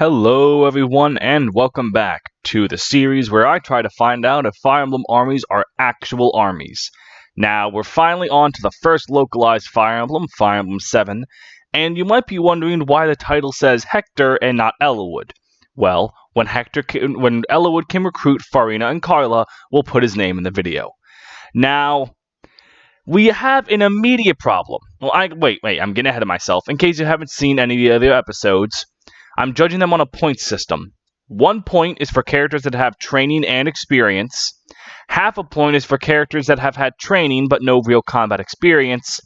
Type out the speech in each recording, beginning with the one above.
Hello everyone and welcome back to the series where I try to find out if Fire Emblem armies are actual armies. Now, we're finally on to the first localized Fire Emblem 7, and you might be wondering why the title says Hector and not Eliwood. Well, when Eliwood can recruit Farina and Carla, we'll put his name in the video. Now, we have an immediate problem. Well, wait, I'm getting ahead of myself. In case you haven't seen any of the other episodes, I'm judging them on a point system. 1 point is for characters that have training and experience. Half a point is for characters that have had training but no real combat experience.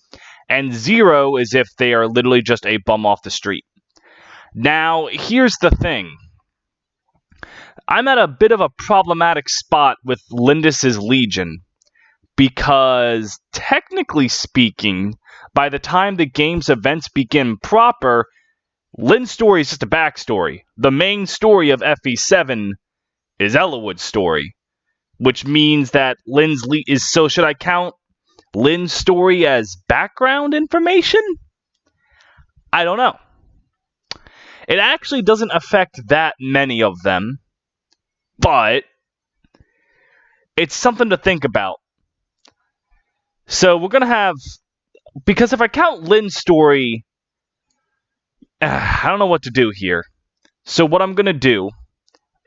And 0 is if they are literally just a bum off the street. Now, here's the thing. I'm at a bit of a problematic spot with Lindis's Legion. Because, technically speaking, by the time the game's events begin proper, Lynn's story is just a backstory. The main story of FE7 is Eliwood's story, which means that so should I count Lynn's story as background information? I don't know. It actually doesn't affect that many of them, but it's something to think about. So we're going to have, because if I count Lynn's story, I don't know what to do here. So what I'm going to do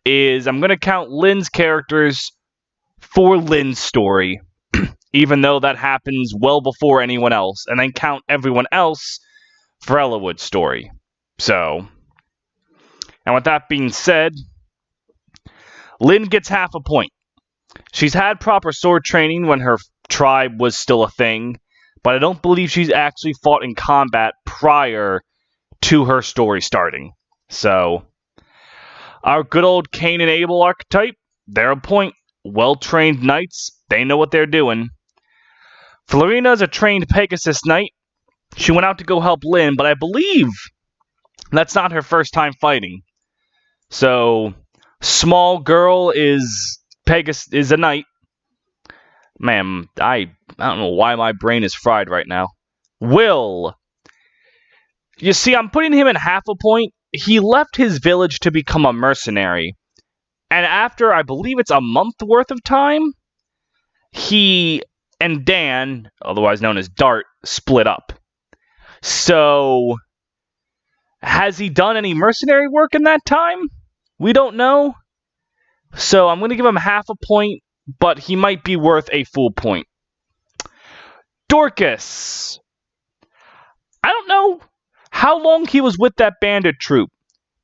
is I'm going to count Lynn's characters for Lynn's story, even though that happens well before anyone else, and then count everyone else for Eliwood's story. So, and with that being said, Lynn gets half a point. She's had proper sword training when her tribe was still a thing, but I don't believe she's actually fought in combat prior to her story starting. So, our good old Cain and Abel archetype, they're a point. Well-trained knights, they know what they're doing. Florina's a trained Pegasus knight. She went out to go help Lynn, but I believe that's not her first time fighting. So, small girl is a knight. Man, I don't know why my brain is fried right now. Will. You see, I'm putting him in half a point. He left his village to become a mercenary. And after, I believe it's a month worth of time, he and Dan, otherwise known as Dart, split up. So, has he done any mercenary work in that time? We don't know. So, I'm going to give him half a point, but he might be worth a full point. Dorcas. I don't know how long he was with that bandit troop,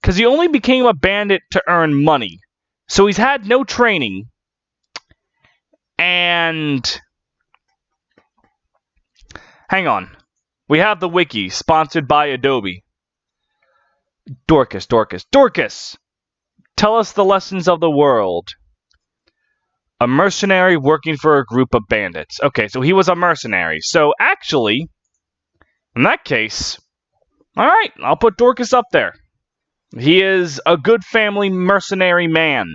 because he only became a bandit to earn money. So he's had no training. And hang on. We have the wiki, sponsored by Adobe. Dorcas. Tell us the lessons of the world. A mercenary working for a group of bandits. Okay, so he was a mercenary. So actually, in that case, alright, I'll put Dorcas up there. He is a good family mercenary man.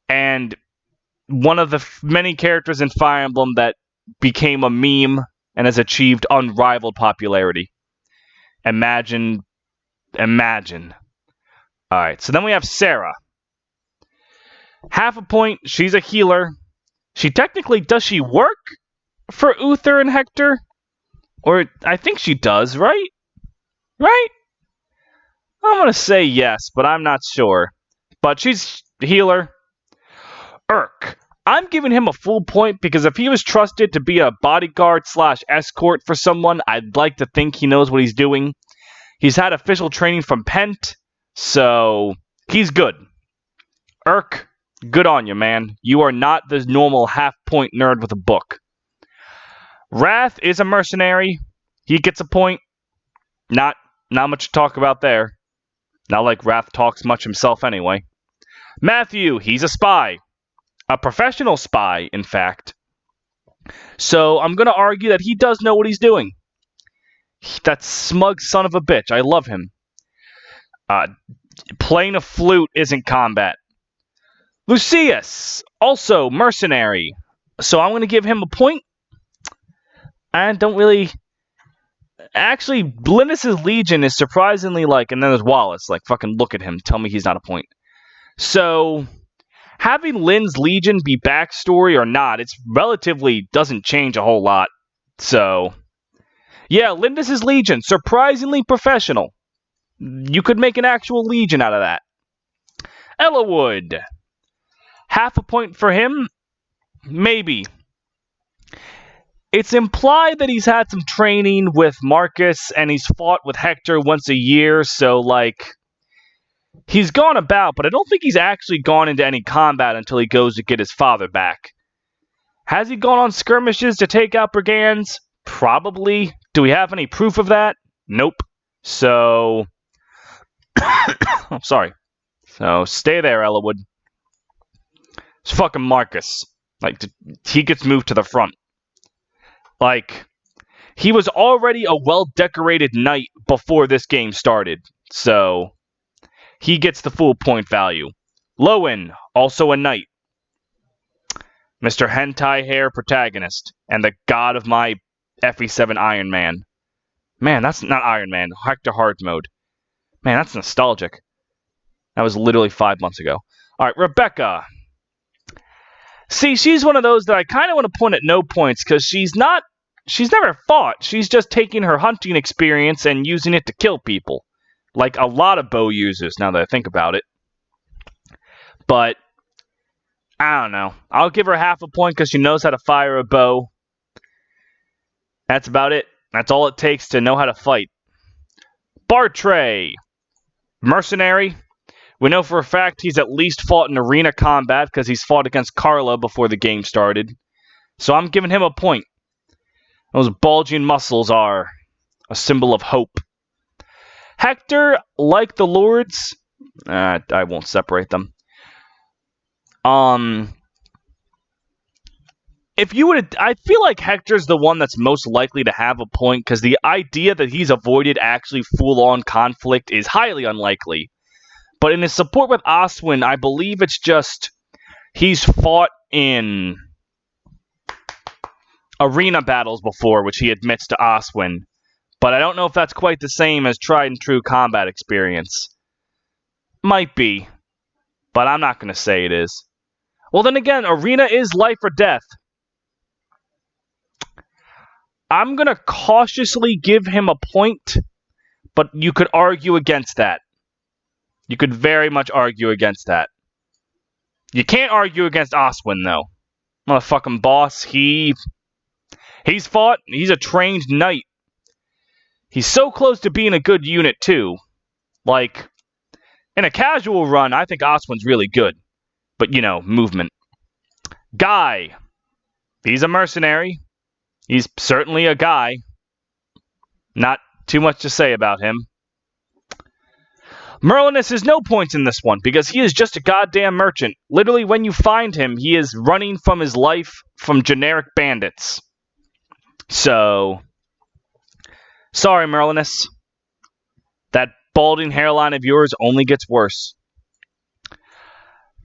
And one of the many characters in Fire Emblem that became a meme and has achieved unrivaled popularity. Imagine. Alright, so then we have Sarah. Half a point, she's a healer. Does she work for Uther and Hector? Or, I think she does, right? Right? I'm going to say yes, but I'm not sure. But she's a healer. Urk. I'm giving him a full point because if he was trusted to be a bodyguard / escort for someone, I'd like to think he knows what he's doing. He's had official training from Pent, so he's good. Urk, good on you, man. You are not the normal half-point nerd with a book. Wrath is a mercenary. He gets a point. Not much to talk about there. Not like Wrath talks much himself anyway. Matthew, he's a spy. A professional spy, in fact. So I'm going to argue that he does know what he's doing. That smug son of a bitch. I love him. Playing a flute isn't combat. Lucius, also mercenary. So I'm going to give him a point. I don't really Actually, Linus's Legion is surprisingly like, and then there's Wallace. Like, fucking look at him. Tell me he's not a point. So, having Lynn's Legion be backstory or not, it's relatively doesn't change a whole lot. So, yeah, Linus's Legion, surprisingly professional. You could make an actual Legion out of that. Ellawood. Half a point for him? Maybe. It's implied that he's had some training with Marcus and he's fought with Hector once a year, so, like, he's gone about, but I don't think he's actually gone into any combat until he goes to get his father back. Has he gone on skirmishes to take out brigands? Probably. Do we have any proof of that? Nope. So, oh, sorry. So, stay there, Ellawood. It's fucking Marcus. Like, he gets moved to the front. Like, he was already a well-decorated knight before this game started. So, he gets the full point value. Lowen, also a knight. Mr. Hentai Hair protagonist, and the god of my FE7 Iron Man. Man, that's not Iron Man, Hector Hard Mode. Man, that's nostalgic. That was literally 5 months ago. Alright, Rebecca. See, she's one of those that I kind of want to point at no points, because she's never fought. She's just taking her hunting experience and using it to kill people. Like a lot of bow users, now that I think about it. But, I don't know. I'll give her half a point because she knows how to fire a bow. That's about it. That's all it takes to know how to fight. Bartray. Mercenary. We know for a fact he's at least fought in arena combat because he's fought against Carla before the game started. So I'm giving him a point. Those bulging muscles are a symbol of hope. Hector, like the Lords, I won't separate them. If you would, I feel like Hector's the one that's most likely to have a point because the idea that he's avoided actually full-on conflict is highly unlikely. But in his support with Oswin, I believe it's just he's fought in arena battles before, which he admits to Oswin. But I don't know if that's quite the same as tried and true combat experience. Might be, but I'm not going to say it is. Well, then again, arena is life or death. I'm going to cautiously give him a point, but you could argue against that. You could very much argue against that. You can't argue against Oswin, though. Motherfucking boss, he's fought, he's a trained knight. He's so close to being a good unit, too. Like, in a casual run, I think Oswin's really good. But, you know, movement. Guy. He's a mercenary. He's certainly a guy. Not too much to say about him. Merlinus has no points in this one, because he is just a goddamn merchant. Literally, when you find him, he is running from his life from generic bandits. So, sorry, Merlinus. That balding hairline of yours only gets worse.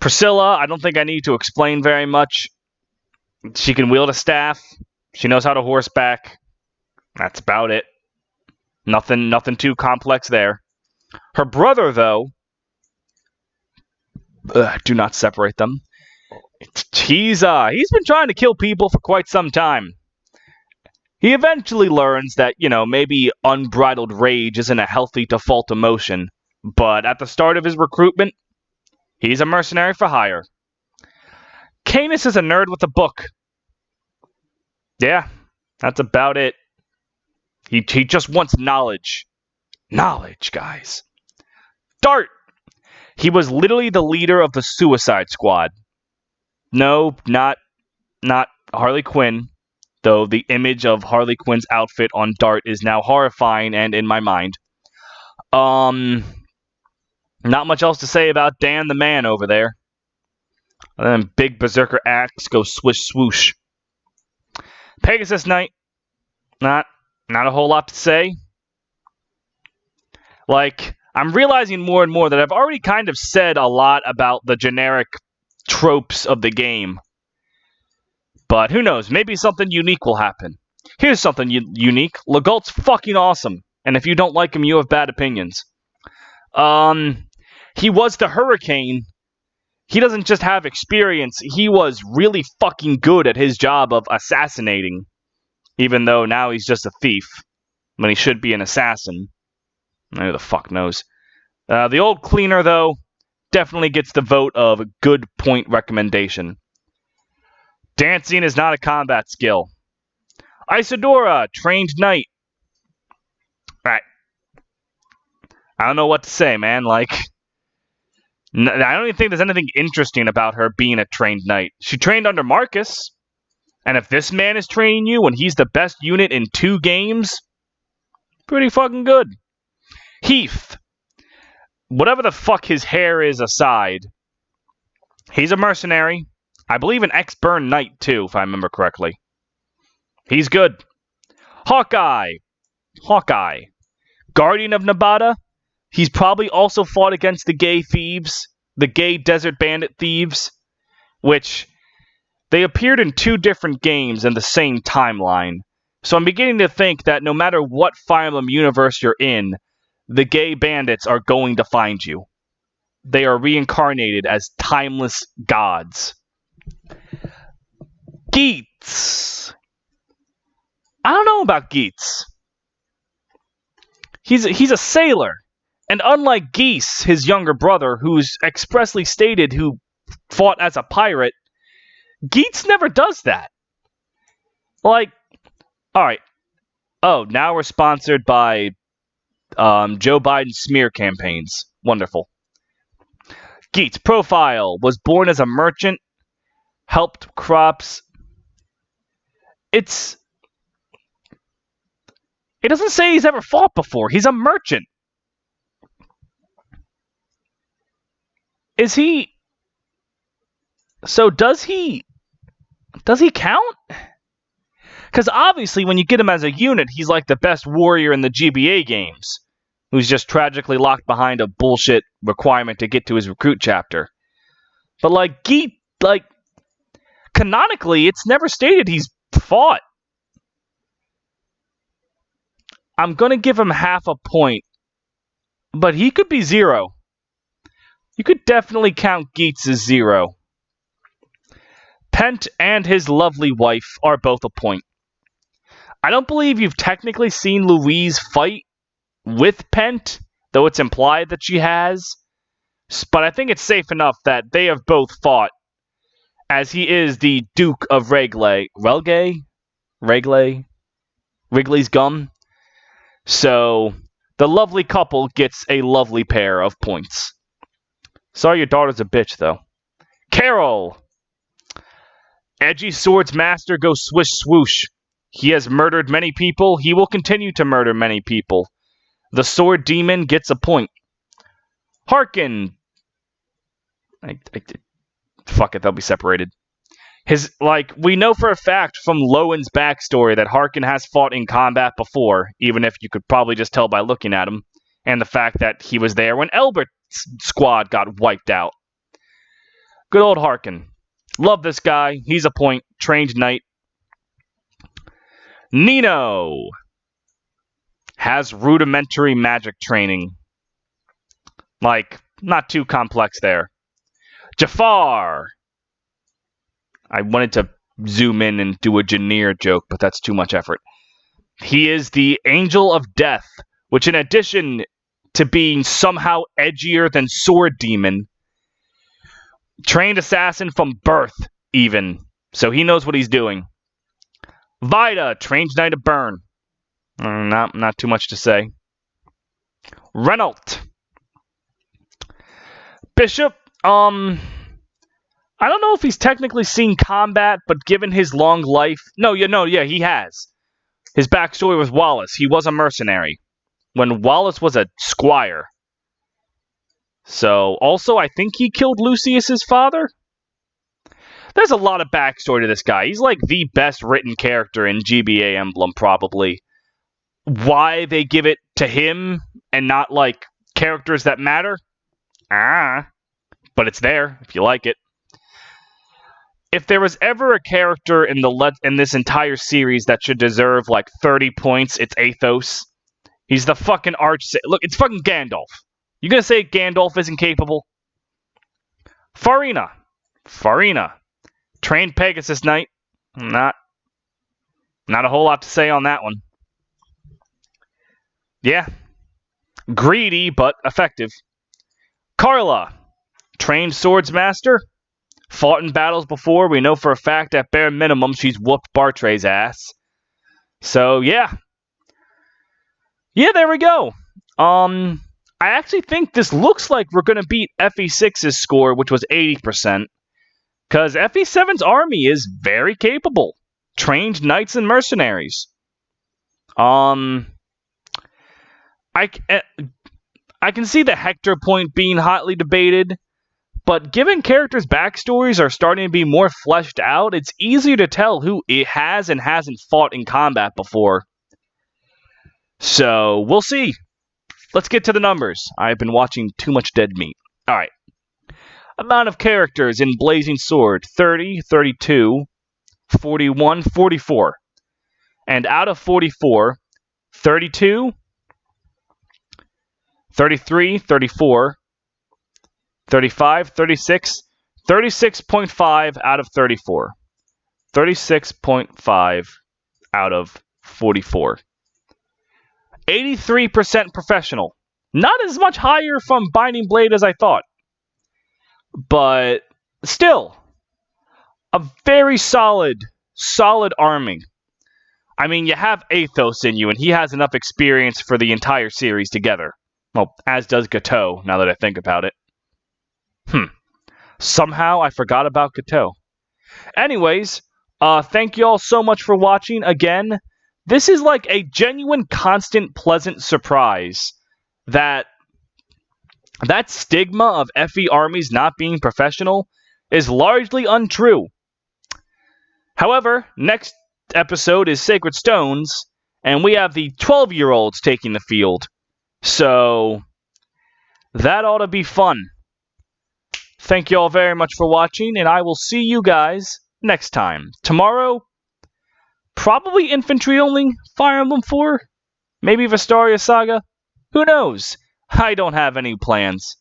Priscilla, I don't think I need to explain very much. She can wield a staff. She knows how to horseback. That's about it. Nothing too complex there. Her brother, though, do not separate them. He's been trying to kill people for quite some time. He eventually learns that, you know, maybe unbridled rage isn't a healthy default emotion, but at the start of his recruitment, he's a mercenary for hire. Canis is a nerd with a book. Yeah, that's about it. He just wants knowledge. Knowledge, guys. Dart! He was literally the leader of the Suicide Squad. No, not Harley Quinn, though the image of Harley Quinn's outfit on Dart is now horrifying and in my mind. Not much else to say about Dan the Man over there. And then big berserker axe goes swish swoosh. Pegasus Knight. Not a whole lot to say. Like, I'm realizing more and more that I've already kind of said a lot about the generic tropes of the game. But who knows, maybe something unique will happen. Here's something unique. Legault's fucking awesome. And if you don't like him, you have bad opinions. He was the Hurricane. He doesn't just have experience. He was really fucking good at his job of assassinating. Even though now he's just a thief. When he should be an assassin. Who the fuck knows. The old cleaner, though, definitely gets the vote of good point recommendation. Dancing is not a combat skill. Isadora, trained knight. Right. I don't know what to say, man. Like, I don't even think there's anything interesting about her being a trained knight. She trained under Marcus. And if this man is training you when he's the best unit in 2 games, pretty fucking good. Heath. Whatever the fuck his hair is aside, he's a mercenary. I believe an ex-burn knight, too, if I remember correctly. He's good. Hawkeye. Guardian of Nevada. He's probably also fought against the gay thieves, the gay desert bandit thieves, which they appeared in 2 different games in the same timeline. So I'm beginning to think that no matter what Fire Emblem universe you're in, the gay bandits are going to find you. They are reincarnated as timeless gods. Geats. I don't know about Geats. He's a sailor. And unlike Geese, his younger brother, who's expressly stated who fought as a pirate, Geats never does that. Like, alright. Oh, now we're sponsored by Joe Biden's smear campaigns. Wonderful. Geats' profile. Was born as a merchant. Helped crops. It doesn't say he's ever fought before. He's a merchant. Is he... So does he count? Because obviously when you get him as a unit, he's like the best warrior in the GBA games, who's just tragically locked behind a bullshit requirement to get to his recruit chapter. But canonically, it's never stated he's fought. I'm going to give him half a point, but he could be 0. You could definitely count Geats as 0. Pent and his lovely wife are both a point. I don't believe you've technically seen Louise fight with Pent, though it's implied that she has. But I think it's safe enough that they have both fought, as he is the Duke of Wrigley's Gum. So, the lovely couple gets a lovely pair of points. Sorry your daughter's a bitch, though. Carol! Edgy swords master goes swish swoosh. He has murdered many people. He will continue to murder many people. The sword demon gets a point. Harkin! Fuck it, they'll be separated. We know for a fact from Lowen's backstory that Harkin has fought in combat before, even if you could probably just tell by looking at him, and the fact that he was there when Elbert's squad got wiped out. Good old Harkin. Love this guy. He's a point. Trained knight. Nino has rudimentary magic training. Not too complex there. Jafar. I wanted to zoom in and do a Janir joke, but that's too much effort. He is the Angel of Death, which in addition to being somehow edgier than Sword Demon, trained assassin from birth, even. So he knows what he's doing. Vida, trained knight of Burn. Not too much to say. Renault. Bishop, I don't know if he's technically seen combat, but given his long life... Yeah, he has. His backstory with Wallace. He was a mercenary when Wallace was a squire. So, also, I think he killed Lucius's father? There's a lot of backstory to this guy. He's like the best written character in GBA Emblem, probably. Why they give it to him and not, characters that matter? But it's there, if you like it. if there was ever a character in this entire series that should deserve like 30 points, it's Athos. He's the fucking look, it's fucking Gandalf. You gonna say Gandalf isn't capable? Farina. Trained Pegasus Knight. Not a whole lot to say on that one. Yeah. Greedy, but effective. Carla. Trained Swordsmaster. Fought in battles before. We know for a fact at bare minimum she's whooped Bartray's ass. So, yeah. Yeah, there we go. I actually think this looks like we're going to beat FE6's score, which was 80%. Because FE7's army is very capable. Trained knights and mercenaries. I can see the Hector point being hotly debated, but given characters' backstories are starting to be more fleshed out, it's easier to tell who it has and hasn't fought in combat before. So, we'll see. Let's get to the numbers. I've been watching too much dead meat. Alright. Amount of characters in Blazing Sword, 30, 32, 41, 44. And out of 44, 32, 33, 34, 35, 36, 36.5 out of 34. 36.5 out of 44. 83% professional. Not as much higher from Binding Blade as I thought. But still, a very solid army. I mean, you have Athos in you, and he has enough experience for the entire series together. Well, as does Gateau, now that I think about it. Somehow I forgot about Gateau. Anyways, thank you all so much for watching. Again, this is like a genuine, constant, pleasant surprise that stigma of FE armies not being professional is largely untrue. However, next episode is Sacred Stones, and we have the 12-year-olds taking the field. So, that ought to be fun. Thank you all very much for watching, and I will see you guys next time. Tomorrow, probably infantry only, Fire Emblem 4, maybe Vestaria Saga, who knows? I don't have any plans.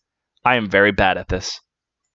I am very bad at this.